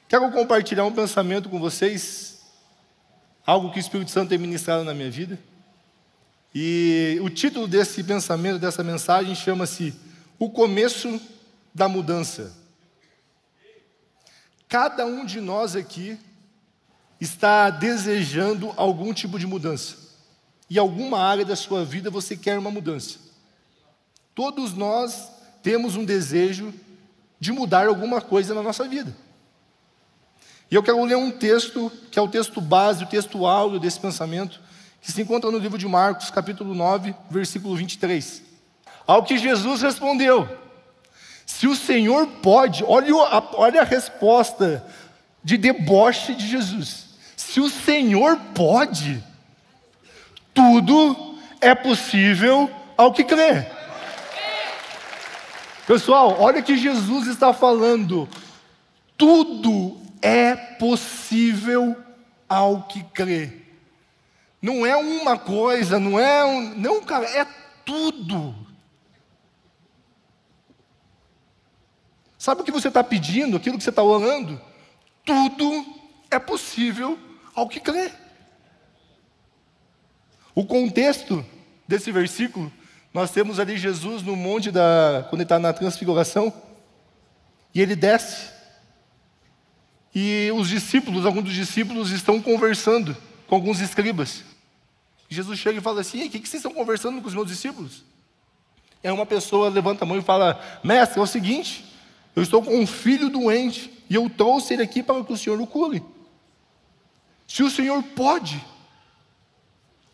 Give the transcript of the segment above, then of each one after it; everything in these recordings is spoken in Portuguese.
Quero compartilhar um pensamento com vocês, algo que o Espírito Santo tem ministrado na minha vida. E o título desse pensamento, dessa mensagem, chama-se O Começo da Mudança. Cada um de nós aqui está desejando algum tipo de mudança. Em alguma área da sua vida você quer uma mudança. Todos nós temos um desejo de mudar alguma coisa na nossa vida. E eu quero ler um texto, que é o texto base, o texto áureo desse pensamento, que se encontra no livro de Marcos, capítulo 9, versículo 23. Ao que Jesus respondeu: se o Senhor pode, olha a resposta de deboche de Jesus. Se o Senhor pode, tudo é possível ao que crê. Pessoal, olha que Jesus está falando. Tudo é possível ao que crê. Não é uma coisa, não, cara, é tudo. Sabe o que você está pedindo, aquilo que você está orando? Tudo é possível ao que crê. O contexto desse versículo, nós temos ali Jesus no monte quando ele está na transfiguração, e ele desce. E os discípulos, alguns dos discípulos estão conversando com alguns escribas. Jesus chega e fala assim: o que vocês estão conversando com os meus discípulos? E aí uma pessoa levanta a mão e fala: mestre, é o seguinte, eu estou com um filho doente, e eu trouxe ele aqui para que o Senhor o cure. Se o Senhor pode,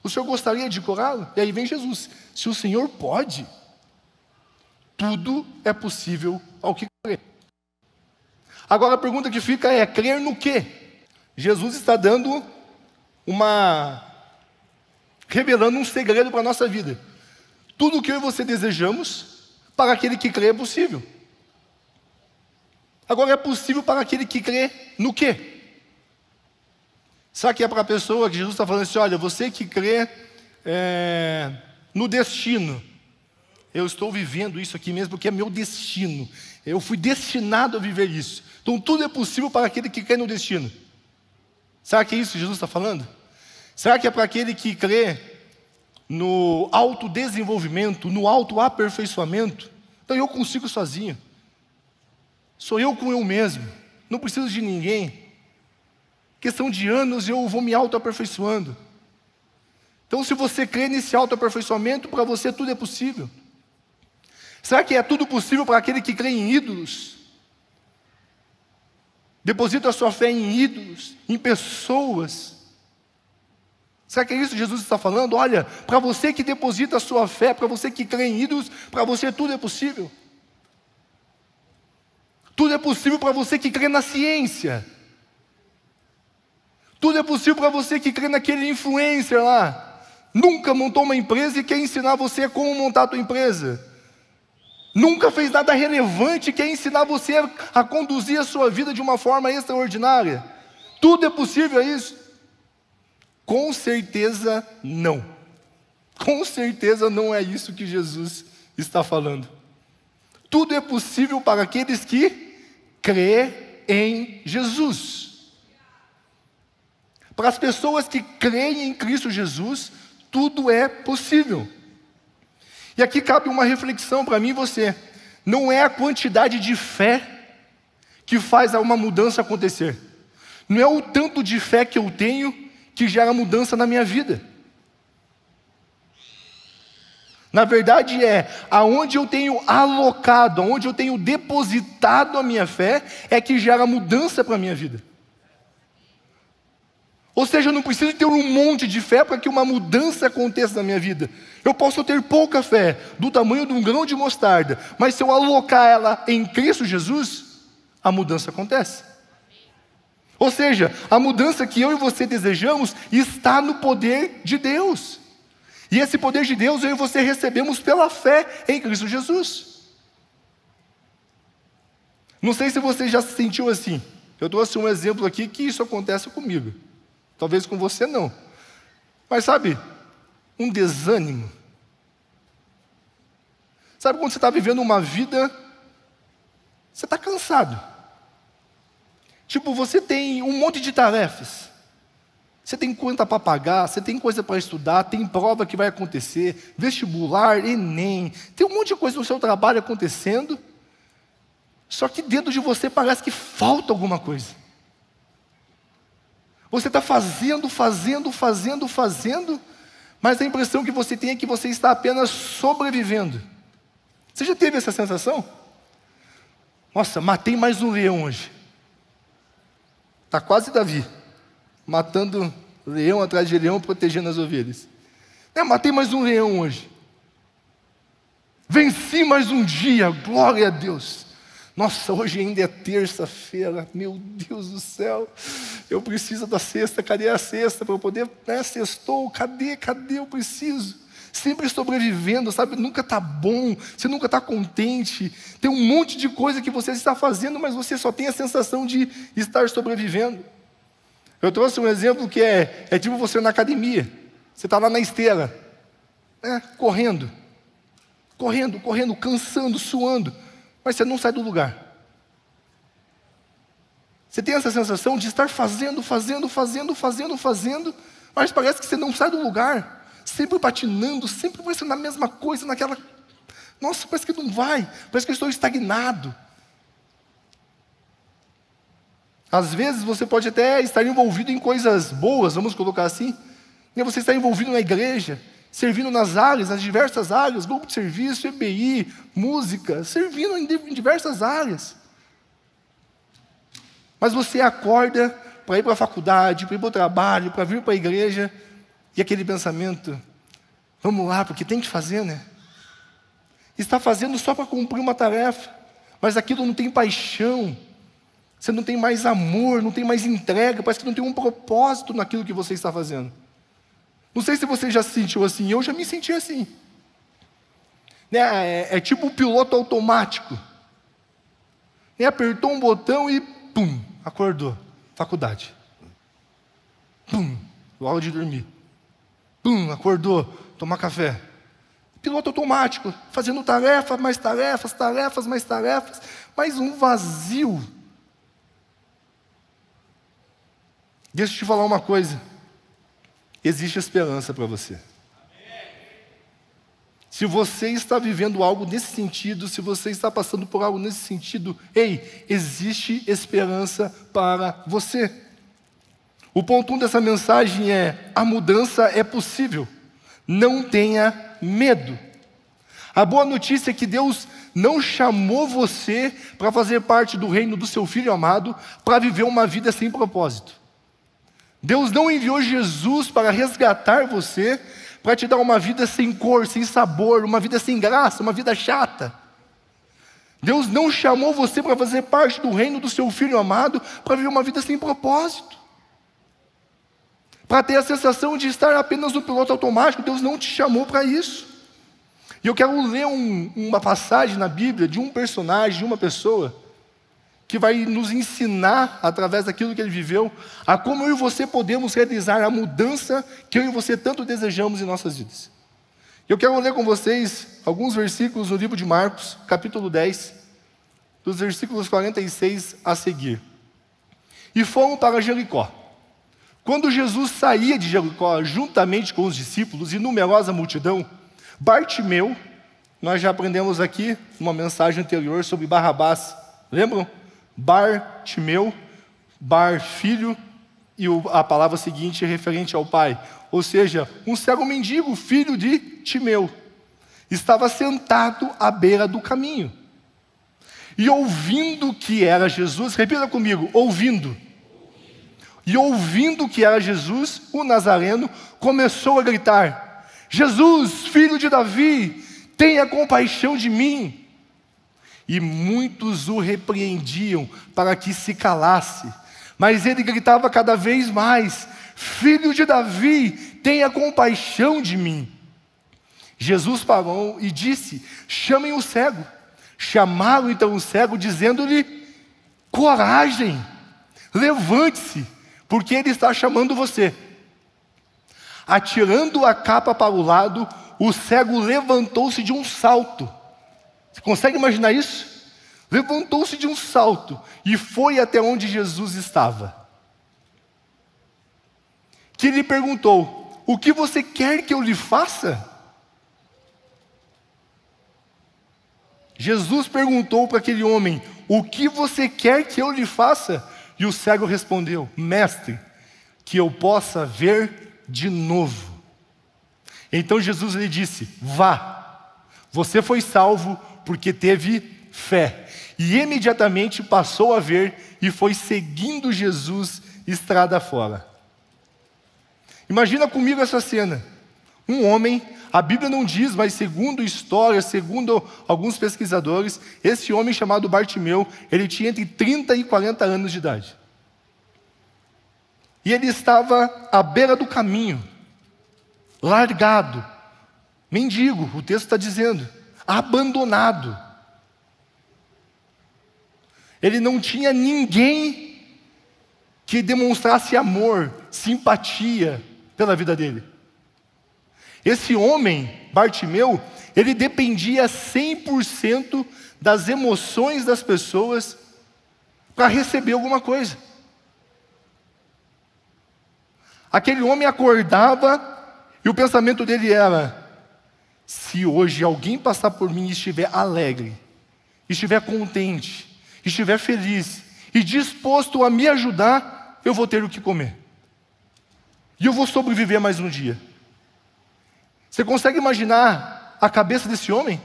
o Senhor gostaria de curá-lo? E aí vem Jesus: se o Senhor pode, tudo é possível ao que crê. Agora a pergunta que fica é: crer no quê? Jesus está revelando um segredo para a nossa vida. Tudo o que eu e você desejamos, para aquele que crê é possível. Agora, é possível para aquele que crê no quê? Será que é para a pessoa que Jesus está falando assim: olha, você que crê no destino, eu estou vivendo isso aqui mesmo porque é meu destino, eu fui destinado a viver isso, então tudo é possível para aquele que crê no destino. Será que é isso que Jesus está falando? Será que é para aquele que crê no autodesenvolvimento, no autoaperfeiçoamento? Então eu consigo sozinho, sou eu com eu mesmo, não preciso de ninguém, questão de anos eu vou me autoaperfeiçoando. Então, se você crê nesse autoaperfeiçoamento, para você tudo é possível. Será que é tudo possível para aquele que crê em ídolos? Deposita a sua fé em ídolos, em pessoas. Será que é isso que Jesus está falando? Olha, para você que deposita a sua fé, para você que crê em ídolos, para você tudo é possível. Tudo é possível para você que crê na ciência. Tudo é possível para você que crê naquele influencer lá. Nunca montou uma empresa e quer ensinar você como montar a tua empresa. Nunca fez nada relevante e quer ensinar você a conduzir a sua vida de uma forma extraordinária. Tudo é possível, é isso? Com certeza não. Com certeza não é isso que Jesus está falando. Tudo é possível para aqueles que crê em Jesus. Para as pessoas que creem em Cristo Jesus, tudo é possível. E aqui cabe uma reflexão para mim e você. Não é a quantidade de fé que faz uma mudança acontecer. Não é o tanto de fé que eu tenho que gera mudança na minha vida. Na verdade aonde eu tenho alocado, aonde eu tenho depositado a minha fé, é que gera mudança para a minha vida. Ou seja, eu não preciso ter um monte de fé para que uma mudança aconteça na minha vida. Eu posso ter pouca fé, do tamanho de um grão de mostarda, mas se eu alocar ela em Cristo Jesus, a mudança acontece. Ou seja, a mudança que eu e você desejamos está no poder de Deus. E esse poder de Deus eu e você recebemos pela fé em Cristo Jesus. Não sei se você já se sentiu assim. Eu trouxe um exemplo aqui que isso acontece comigo. Talvez com você não. Mas sabe, um desânimo. Sabe quando você está vivendo uma vida, você está cansado. Tipo, você tem um monte de tarefas. Você tem conta para pagar, você tem coisa para estudar, tem prova que vai acontecer, vestibular, Enem, tem um monte de coisa no seu trabalho acontecendo, só que dentro de você parece que falta alguma coisa. Você está fazendo, mas a impressão que você tem é que você está apenas sobrevivendo. Você já teve essa sensação? Nossa, matei mais um leão hoje. Está quase Davi, matando leão atrás de leão, protegendo as ovelhas. Matei mais um leão hoje. Venci mais um dia, glória a Deus. Nossa, hoje ainda é terça-feira, meu Deus do céu. Eu preciso da sexta, cadê a sexta para eu poder, sextou, cadê, eu preciso. Sempre sobrevivendo, sabe, nunca está bom, você nunca está contente. Tem um monte de coisa que você está fazendo, mas você só tem a sensação de estar sobrevivendo. Eu trouxe um exemplo que é tipo você na academia. Você está lá na esteira, correndo, cansando, suando, mas você não sai do lugar. Você tem essa sensação de estar fazendo, mas parece que você não sai do lugar. Sempre patinando, sempre pensando na mesma coisa, naquela... Nossa, parece que não vai, parece que eu estou estagnado. Às vezes você pode até estar envolvido em coisas boas, vamos colocar assim. Você está envolvido na igreja, servindo nas áreas, nas diversas áreas, grupo de serviço, EBI, música, servindo em diversas áreas. Mas você acorda para ir para a faculdade, para ir para o trabalho, para vir para a igreja, e aquele pensamento, vamos lá, porque tem que fazer, né? Está fazendo só para cumprir uma tarefa, mas aquilo não tem paixão, você não tem mais amor, não tem mais entrega, parece que não tem um propósito naquilo que você está fazendo. Não sei se você já se sentiu assim, eu já me senti assim. É tipo um piloto automático. Apertou um botão e pum, acordou, faculdade. Pum, hora de dormir. Pum, acordou, tomar café. Piloto automático, fazendo tarefa, mais tarefas, mais um vazio. Deixa eu te falar uma coisa. Existe esperança para você. Se você está vivendo algo nesse sentido, se você está passando por algo nesse sentido, existe esperança para você. O ponto 1 dessa mensagem é: a mudança é possível. Não tenha medo. A boa notícia é que Deus não chamou você para fazer parte do reino do seu Filho amado, para viver uma vida sem propósito. Deus não enviou Jesus para resgatar você, para te dar uma vida sem cor, sem sabor, uma vida sem graça, uma vida chata. Deus não chamou você para fazer parte do reino do seu Filho amado, para viver uma vida sem propósito. Para ter a sensação de estar apenas no piloto automático. Deus não te chamou para isso. E eu quero ler uma passagem na Bíblia de um personagem, de uma pessoa, que vai nos ensinar, através daquilo que ele viveu, a como eu e você podemos realizar a mudança que eu e você tanto desejamos em nossas vidas. Eu quero ler com vocês alguns versículos do livro de Marcos, capítulo 10, dos versículos 46 a seguir. E foram para Jericó. Quando Jesus saía de Jericó, juntamente com os discípulos e numerosa multidão, Bartimeu, nós já aprendemos aqui, numa mensagem anterior, sobre Barrabás, lembram? Bartimeu, Bar, filho, e a palavra seguinte é referente ao pai. Ou seja, um cego mendigo, filho de Timeu, estava sentado à beira do caminho. E ouvindo que era Jesus, repita comigo, ouvindo. E ouvindo que era Jesus, o Nazareno, começou a gritar: Jesus, filho de Davi, tenha compaixão de mim. E muitos o repreendiam para que se calasse. Mas ele gritava cada vez mais: Filho de Davi, tenha compaixão de mim. Jesus parou e disse: chamem o cego. Chamaram então o cego, dizendo-lhe: coragem, levante-se, porque ele está chamando você. Atirando a capa para o lado, o cego levantou-se de um salto. Você consegue imaginar isso? levantou-se de um salto e foi até onde Jesus estava. Que ele perguntou: o que você quer que eu lhe faça? Jesus perguntou para aquele homem: o que você quer que eu lhe faça? E o cego respondeu: mestre, que eu possa ver de novo. Então Jesus lhe disse: vá, você foi salvo porque teve fé. E imediatamente passou a ver e foi seguindo Jesus estrada fora. Imagina comigo essa cena. Um homem, a Bíblia não diz, mas segundo história, segundo alguns pesquisadores, esse homem chamado Bartimeu, ele tinha entre 30 e 40 anos de idade. E ele estava à beira do caminho, largado, mendigo, o texto está dizendo, abandonado. Ele não tinha ninguém que demonstrasse amor, simpatia pela vida dele. Esse homem, Bartimeu, ele dependia 100% das emoções das pessoas para receber alguma coisa. Aquele homem acordava e o pensamento dele era: se hoje alguém passar por mim e estiver alegre, estiver contente, estiver feliz e disposto a me ajudar, eu vou ter o que comer. E eu vou sobreviver mais um dia. Você consegue imaginar a cabeça desse homem?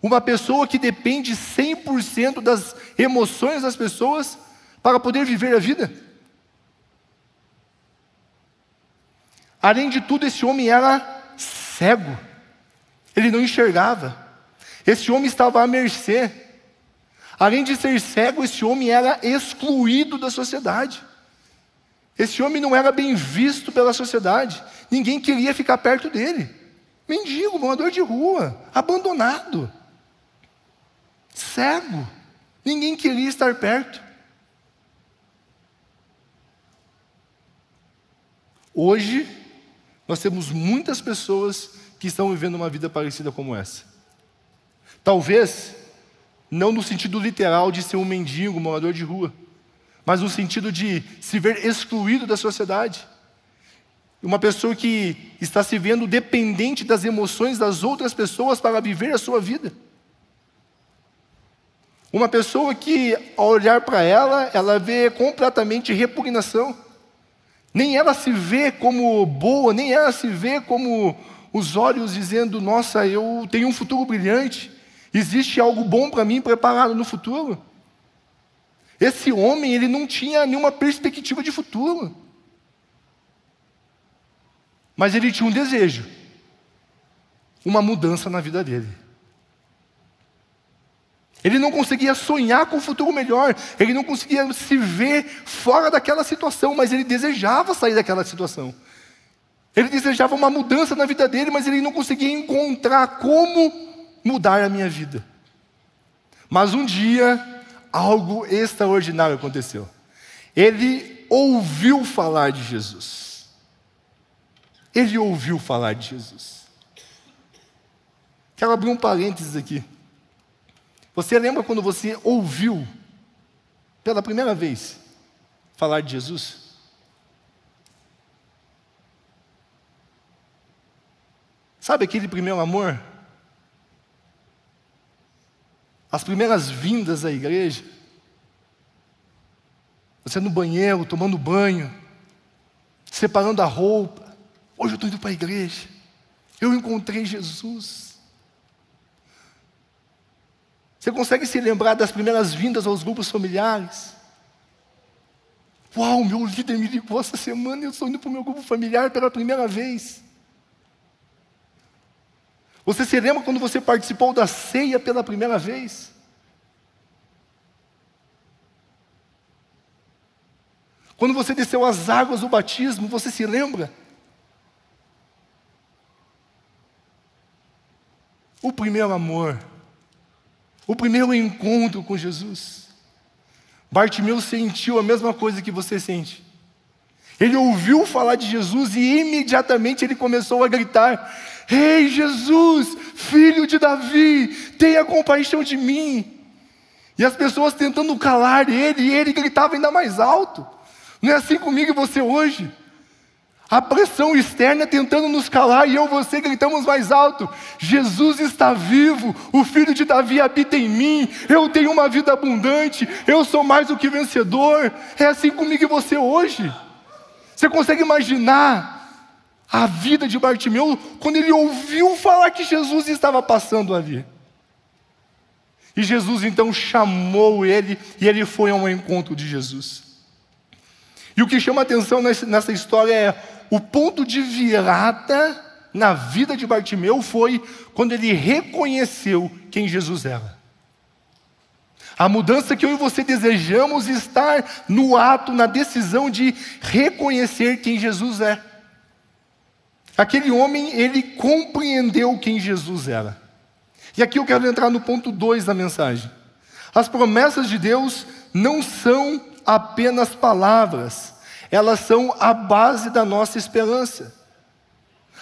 Uma pessoa que depende 100% das emoções das pessoas para poder viver a vida? Além de tudo, esse homem era cego. Ele não enxergava. Esse homem estava à mercê. Além de ser cego, esse homem era excluído da sociedade. Esse homem não era bem visto pela sociedade. Ninguém queria ficar perto dele. Mendigo, morador de rua, abandonado, cego. Ninguém queria estar perto. Hoje, nós temos muitas pessoas que estão vivendo uma vida parecida como essa. Talvez, não no sentido literal de ser um mendigo, morador de rua, mas no sentido de se ver excluído da sociedade. Uma pessoa que está se vendo dependente das emoções das outras pessoas para viver a sua vida. Uma pessoa que, ao olhar para ela, ela vê completamente repugnação. Nem ela se vê como boa, nem ela se vê como os olhos dizendo: nossa, eu tenho um futuro brilhante, existe algo bom para mim preparado no futuro. Esse homem, ele não tinha nenhuma perspectiva de futuro. Mas ele tinha um desejo, uma mudança na vida dele. Ele não conseguia sonhar com um futuro melhor, ele não conseguia se ver fora daquela situação, mas ele desejava sair daquela situação. Ele desejava uma mudança na vida dele, mas ele não conseguia encontrar como mudar a minha vida. Mas um dia, algo extraordinário aconteceu. Ele ouviu falar de Jesus. Ele ouviu falar de Jesus. Quero abrir um parênteses aqui. Você lembra quando você ouviu, pela primeira vez, falar de Jesus? Sabe aquele primeiro amor? As primeiras vindas à igreja? Você no banheiro, tomando banho, separando a roupa. Hoje eu estou indo para a igreja. Eu encontrei Jesus. Você consegue se lembrar das primeiras vindas aos grupos familiares? Uau, meu líder me ligou essa semana e eu estou indo para o meu grupo familiar pela primeira vez. Você se lembra quando você participou da ceia pela primeira vez? Quando você desceu as águas do batismo, você se lembra? O primeiro amor, o primeiro encontro com Jesus. Bartimeu sentiu a mesma coisa que você sente. Ele ouviu falar de Jesus e imediatamente ele começou a gritar: Ei, Jesus, filho de Davi, tenha compaixão de mim. E as pessoas tentando calar ele, e ele gritava ainda mais alto. Não é assim comigo e você hoje? A pressão externa tentando nos calar, e eu e você gritamos mais alto: Jesus está vivo, o Filho de Davi habita em mim, eu tenho uma vida abundante, eu sou mais do que vencedor. É assim comigo e você hoje? Você consegue imaginar a vida de Bartimeu quando ele ouviu falar que Jesus estava passando ali? E Jesus então chamou ele, e ele foi ao encontro de Jesus. E o que chama a atenção nessa história é o ponto de virada na vida de Bartimeu foi quando ele reconheceu quem Jesus era. A mudança que eu e você desejamos estar no ato, na decisão de reconhecer quem Jesus é. Aquele homem, ele compreendeu quem Jesus era. E aqui eu quero entrar no ponto 2 da mensagem. As promessas de Deus não são apenas palavras, elas são a base da nossa esperança.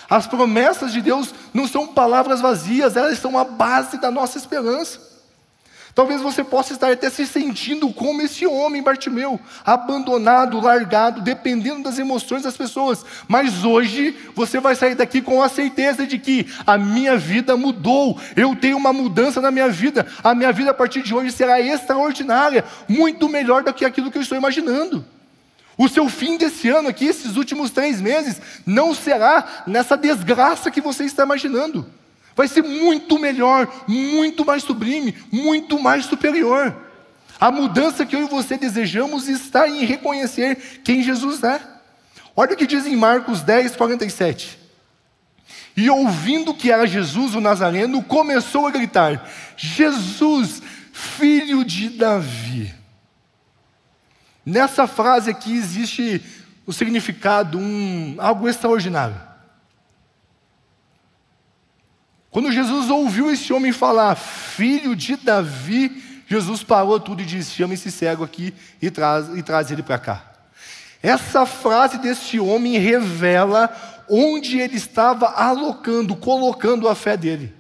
As promessas de Deus não são palavras vazias, elas são a base da nossa esperança. Talvez você possa estar até se sentindo como esse homem Bartimeu, abandonado, largado, dependendo das emoções das pessoas. Mas hoje você vai sair daqui com a certeza de que a minha vida mudou, eu tenho uma mudança na minha vida, a minha vida a partir de hoje será extraordinária, muito melhor do que aquilo que eu estou imaginando. O seu fim desse ano aqui, esses últimos 3 meses, não será nessa desgraça que você está imaginando. Vai ser muito melhor, muito mais sublime, muito mais superior. A mudança que eu e você desejamos está em reconhecer quem Jesus é. Olha o que diz em Marcos 10, 47. E ouvindo que era Jesus o Nazareno, começou a gritar: Jesus, filho de Davi. Nessa frase aqui existe o significado, algo extraordinário. Quando Jesus ouviu esse homem falar, filho de Davi, Jesus parou tudo e disse: chama esse cego aqui e traz ele para cá. Essa frase desse homem revela onde ele estava colocando a fé dele.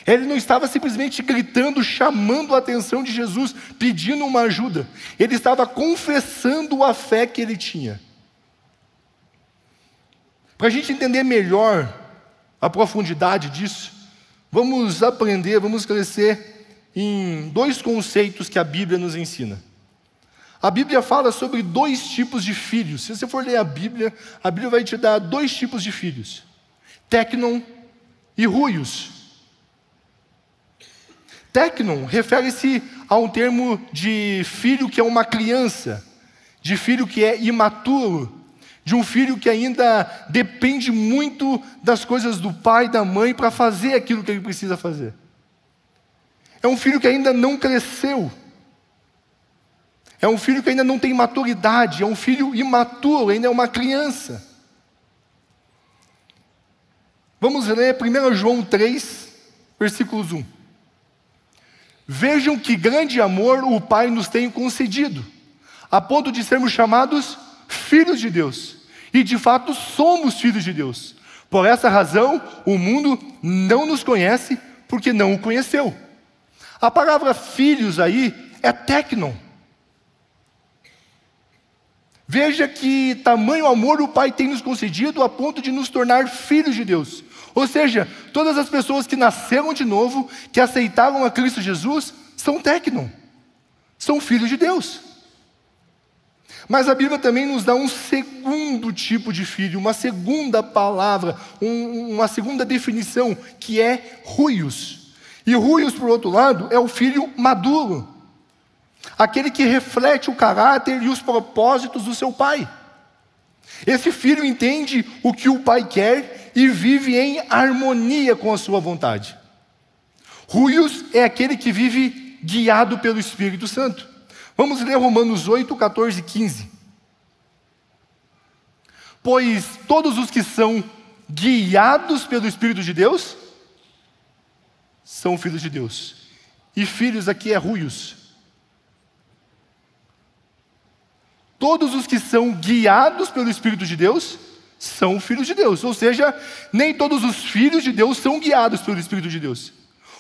Ele não estava simplesmente gritando, chamando a atenção de Jesus, pedindo uma ajuda. Ele estava confessando a fé que ele tinha. Para a gente entender melhor a profundidade disso, vamos aprender, vamos crescer em 2 conceitos que a Bíblia nos ensina. A Bíblia fala sobre 2 tipos de filhos. Se você for ler a Bíblia vai te dar 2 tipos de filhos: Tecnon e Ruios. Tecnon refere-se a um termo de filho que é uma criança, de filho que é imaturo, de um filho que ainda depende muito das coisas do pai e da mãe para fazer aquilo que ele precisa fazer. É um filho que ainda não cresceu. É um filho que ainda não tem maturidade, é um filho imaturo, ainda é uma criança. Vamos ler 1 João 3, versículos 1. Vejam que grande amor o Pai nos tem concedido, a ponto de sermos chamados filhos de Deus. E de fato somos filhos de Deus. Por essa razão, o mundo não nos conhece, porque não o conheceu. A palavra filhos aí é tecnon. Veja que tamanho amor o Pai tem nos concedido a ponto de nos tornar filhos de Deus. Ou seja, todas as pessoas que nasceram de novo, que aceitaram a Cristo Jesus, são tecnon, são filhos de Deus. Mas a Bíblia também nos dá um segundo tipo de filho, uma segunda palavra, uma segunda definição, que é ruios. E ruios, por outro lado, é o filho maduro, aquele que reflete o caráter e os propósitos do seu pai. Esse filho entende o que o pai quer e vive em harmonia com a sua vontade. Ruios é aquele que vive guiado pelo Espírito Santo. Vamos ler Romanos 8, 14 e 15. Pois todos os que são guiados pelo Espírito de Deus são filhos de Deus. E filhos aqui é ruios. Todos os que são guiados pelo Espírito de Deus são filhos de Deus. Ou seja, nem todos os filhos de Deus são guiados pelo Espírito de Deus.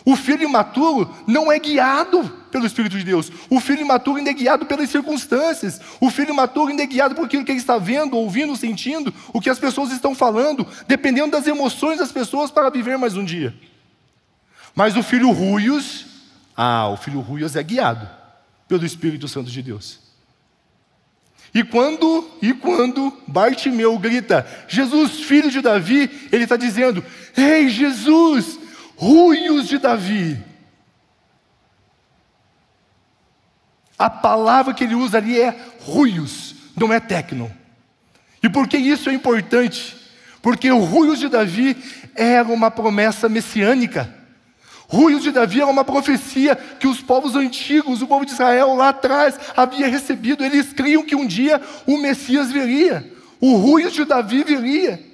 O filho imaturo não é guiado pelo Espírito de Deus. O filho imaturo ainda é guiado pelas circunstâncias. O filho imaturo ainda é guiado por aquilo que ele está vendo, ouvindo, sentindo, o que as pessoas estão falando, dependendo das emoções das pessoas para viver mais um dia. Mas o filho ruios é guiado pelo Espírito Santo de Deus. E quando Bartimeu grita, Jesus, filho de Davi, ele está dizendo, ei, Jesus, ruios de Davi. A palavra que ele usa ali é ruios, não é tecno. E por que isso é importante? Porque o ruios de Davi era uma promessa messiânica. Ruios de Davi era uma profecia que os povos antigos, o povo de Israel lá atrás havia recebido. Eles criam que um dia o Messias viria, o ruios de Davi viria.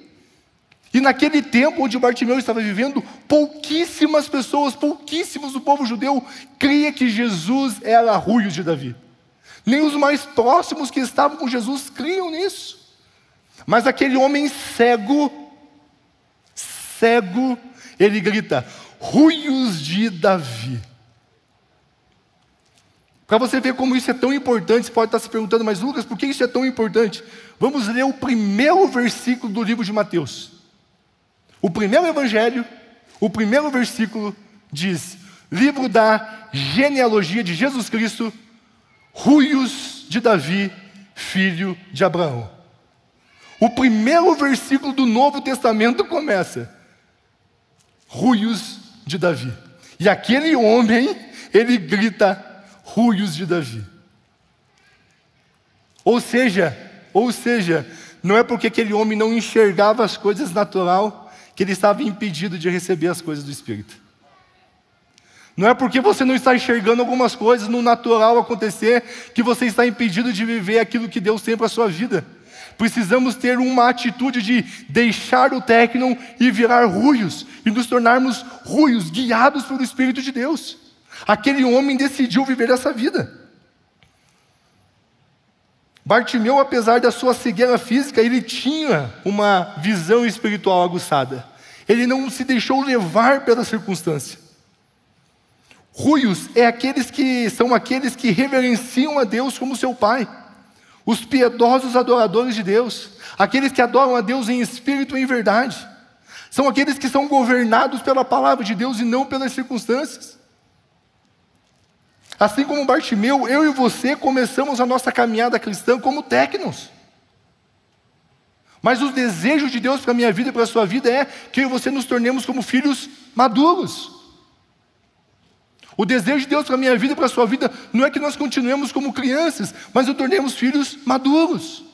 E naquele tempo onde Bartimeu estava vivendo, pouquíssimas pessoas, pouquíssimos do povo judeu, cria que Jesus era ruios de Davi. Nem os mais próximos que estavam com Jesus criam nisso. Mas aquele homem cego, ele grita, ruios de Davi. Para você ver como isso é tão importante, você pode estar se perguntando, mas Lucas, por que isso é tão importante? Vamos ler o primeiro versículo do livro de Mateus. O primeiro evangelho, o primeiro versículo diz, livro da genealogia de Jesus Cristo, ruios de Davi, filho de Abraão. O primeiro versículo do Novo Testamento começa, ruios de Davi. E aquele homem, ele grita, ruios de Davi. Ou seja, não é porque aquele homem não enxergava as coisas natural que ele estava impedido de receber as coisas do Espírito. Não é porque você não está enxergando algumas coisas no natural acontecer que você está impedido de viver aquilo que Deus tem para a sua vida. Precisamos ter uma atitude de deixar o tecno e virar ruios, e nos tornarmos ruios, guiados pelo Espírito de Deus. Aquele homem decidiu viver essa vida. Bartimeu, apesar da sua cegueira física, ele tinha uma visão espiritual aguçada. Ele não se deixou levar pela circunstância. Ruios são aqueles que reverenciam a Deus como seu Pai. Os piedosos adoradores de Deus. Aqueles que adoram a Deus em espírito e em verdade. São aqueles que são governados pela palavra de Deus e não pelas circunstâncias. Assim como Bartimeu, eu e você começamos a nossa caminhada cristã como tecnos. Mas o desejo de Deus para a minha vida e para a sua vida é que eu e você nos tornemos como filhos maduros. O desejo de Deus para a minha vida e para a sua vida não é que nós continuemos como crianças, mas nos tornemos filhos maduros.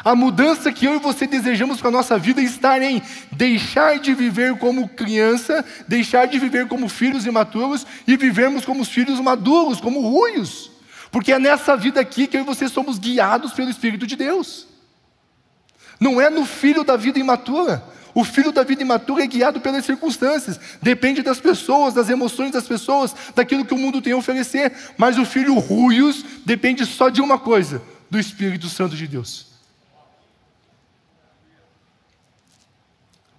A mudança que eu e você desejamos para a nossa vida está em deixar de viver como criança, deixar de viver como filhos imaturos e vivermos como os filhos maduros, como ruios. Porque é nessa vida aqui que eu e você somos guiados pelo Espírito de Deus. Não é no filho da vida imatura. O filho da vida imatura é guiado pelas circunstâncias. Depende das pessoas, das emoções das pessoas, daquilo que o mundo tem a oferecer. Mas o filho ruios depende só de uma coisa, do Espírito Santo de Deus.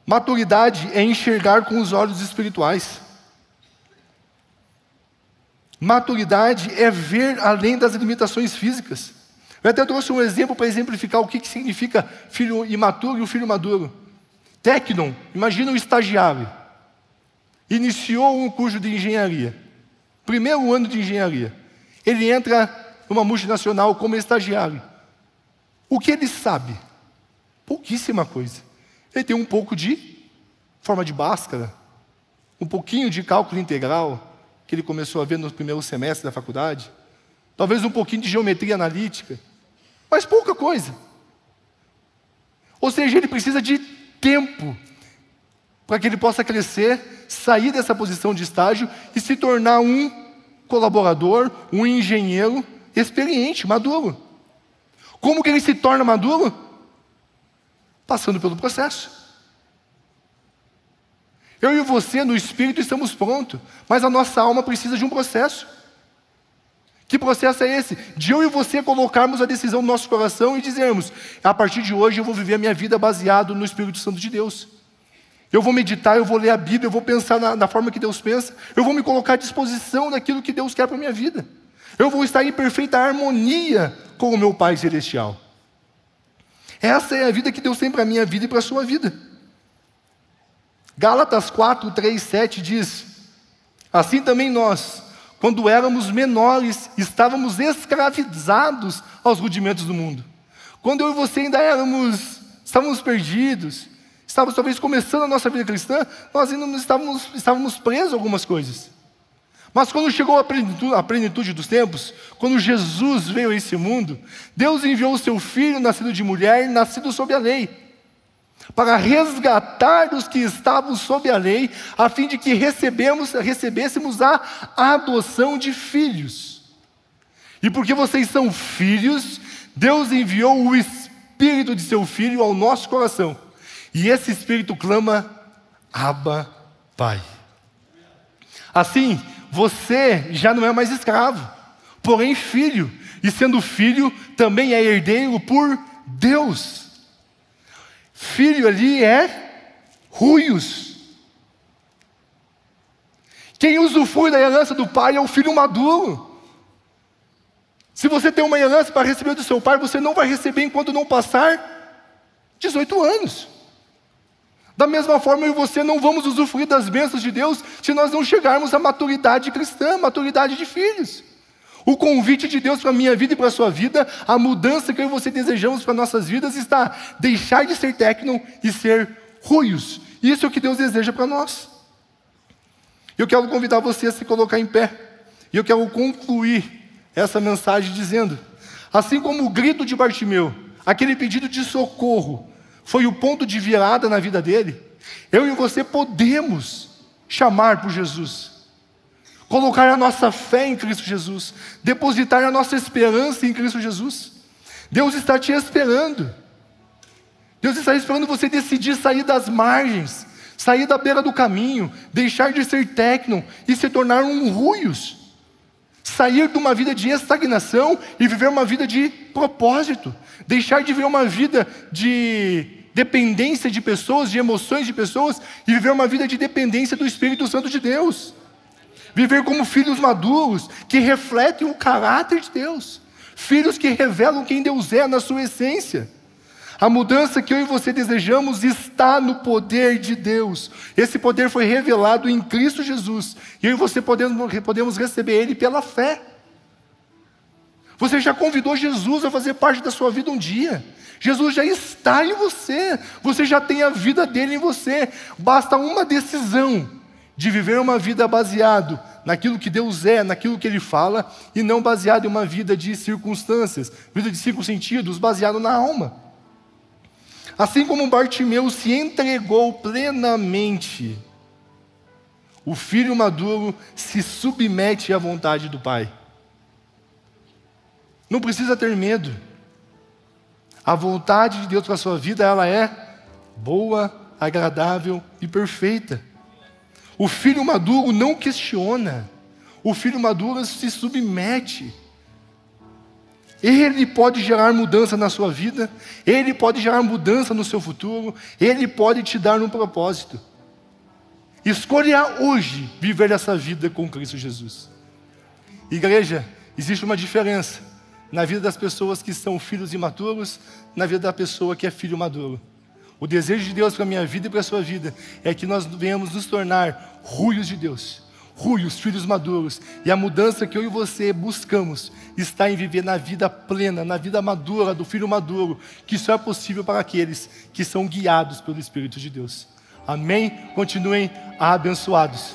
Maturidade é enxergar com os olhos espirituais. Maturidade é ver além das limitações físicas. Eu até trouxe um exemplo para exemplificar o que significa filho imaturo e o filho maduro. Tecnon, imagina um estagiário. Iniciou um curso de engenharia. Primeiro ano de engenharia. Ele entra numa multinacional como estagiário. O que ele sabe? Pouquíssima coisa. Ele tem um pouco de forma de Bhaskara, um pouquinho de cálculo integral, que ele começou a ver no primeiro semestre da faculdade, talvez um pouquinho de geometria analítica, mas pouca coisa. Ou seja, ele precisa de tempo para que ele possa crescer, sair dessa posição de estágio e se tornar um colaborador, um engenheiro experiente, maduro. Como que ele se torna maduro? Passando pelo processo. Eu e você, no Espírito, estamos prontos, mas a nossa alma precisa de um processo. Que processo é esse? De eu e você colocarmos a decisão no nosso coração e dizermos, a partir de hoje eu vou viver a minha vida baseado no Espírito Santo de Deus. Eu vou meditar, eu vou ler a Bíblia, eu vou pensar na forma que Deus pensa, eu vou me colocar à disposição daquilo que Deus quer para a minha vida. Eu vou estar em perfeita harmonia com o meu Pai Celestial. Essa é a vida que Deus tem para a minha vida e para a sua vida. Gálatas 4, 3, 7 diz: assim também nós, quando éramos menores, estávamos escravizados aos rudimentos do mundo. Quando eu e você ainda estávamos perdidos, estávamos talvez começando a nossa vida cristã, nós ainda estávamos presos a algumas coisas. Mas quando chegou a plenitude dos tempos, quando Jesus veio a esse mundo, Deus enviou o seu Filho, nascido de mulher, nascido sob a lei, para resgatar os que estavam sob a lei, a fim de que recebêssemos a adoção de filhos. E porque vocês são filhos, Deus enviou o Espírito de seu Filho ao nosso coração. E esse Espírito clama: Abba, Pai. Assim, você já não é mais escravo, porém filho. E sendo filho, também é herdeiro por Deus. Filho ali é ruios. Quem usufrui da herança do pai é o filho maduro. Se você tem uma herança para receber do seu pai, você não vai receber enquanto não passar 18 anos. Da mesma forma, eu e você não vamos usufruir das bênçãos de Deus se nós não chegarmos à maturidade cristã, maturidade de filhos. O convite de Deus para a minha vida e para a sua vida, a mudança que eu e você desejamos para nossas vidas está deixar de ser técnico e ser ruios. Isso é o que Deus deseja para nós. Eu quero convidar você a se colocar em pé. E eu quero concluir essa mensagem dizendo: assim como o grito de Bartimeu, aquele pedido de socorro, foi o ponto de virada na vida dele, eu e você podemos chamar por Jesus. Colocar a nossa fé em Cristo Jesus, depositar a nossa esperança em Cristo Jesus. Deus está te esperando. Deus está esperando você decidir sair das margens, sair da beira do caminho, deixar de ser técnico e se tornar um ruios. Sair de uma vida de estagnação e viver uma vida de propósito. Deixar de viver uma vida de dependência de pessoas, de emoções de pessoas, e viver uma vida de dependência do Espírito Santo de Deus. Viver como filhos maduros, que refletem o caráter de Deus. Filhos que revelam quem Deus é na sua essência. A mudança que eu e você desejamos está no poder de Deus. Esse poder foi revelado em Cristo Jesus. E eu e você podemos receber Ele pela fé. Você já convidou Jesus a fazer parte da sua vida um dia. Jesus já está em você. Você já tem a vida dele em você. Basta uma decisão de viver uma vida baseado naquilo que Deus é, naquilo que Ele fala, e não baseado em uma vida de circunstâncias, vida de 5 sentidos, baseado na alma. Assim como Bartimeu se entregou plenamente, o filho maduro se submete à vontade do Pai. Não precisa ter medo. A vontade de Deus para a sua vida, ela é boa, agradável e perfeita. O filho maduro não questiona. O filho maduro se submete. Ele pode gerar mudança na sua vida. Ele pode gerar mudança no seu futuro. Ele pode te dar um propósito. Escolha hoje viver essa vida com Cristo Jesus. Igreja, existe uma diferença na vida das pessoas que são filhos imaturos, na vida da pessoa que é filho maduro. O desejo de Deus para a minha vida e para a sua vida é que nós venhamos nos tornar ruios de Deus, ruios, filhos maduros. E a mudança que eu e você buscamos está em viver na vida plena, na vida madura do filho maduro, que só é possível para aqueles que são guiados pelo Espírito de Deus. Amém? Continuem abençoados.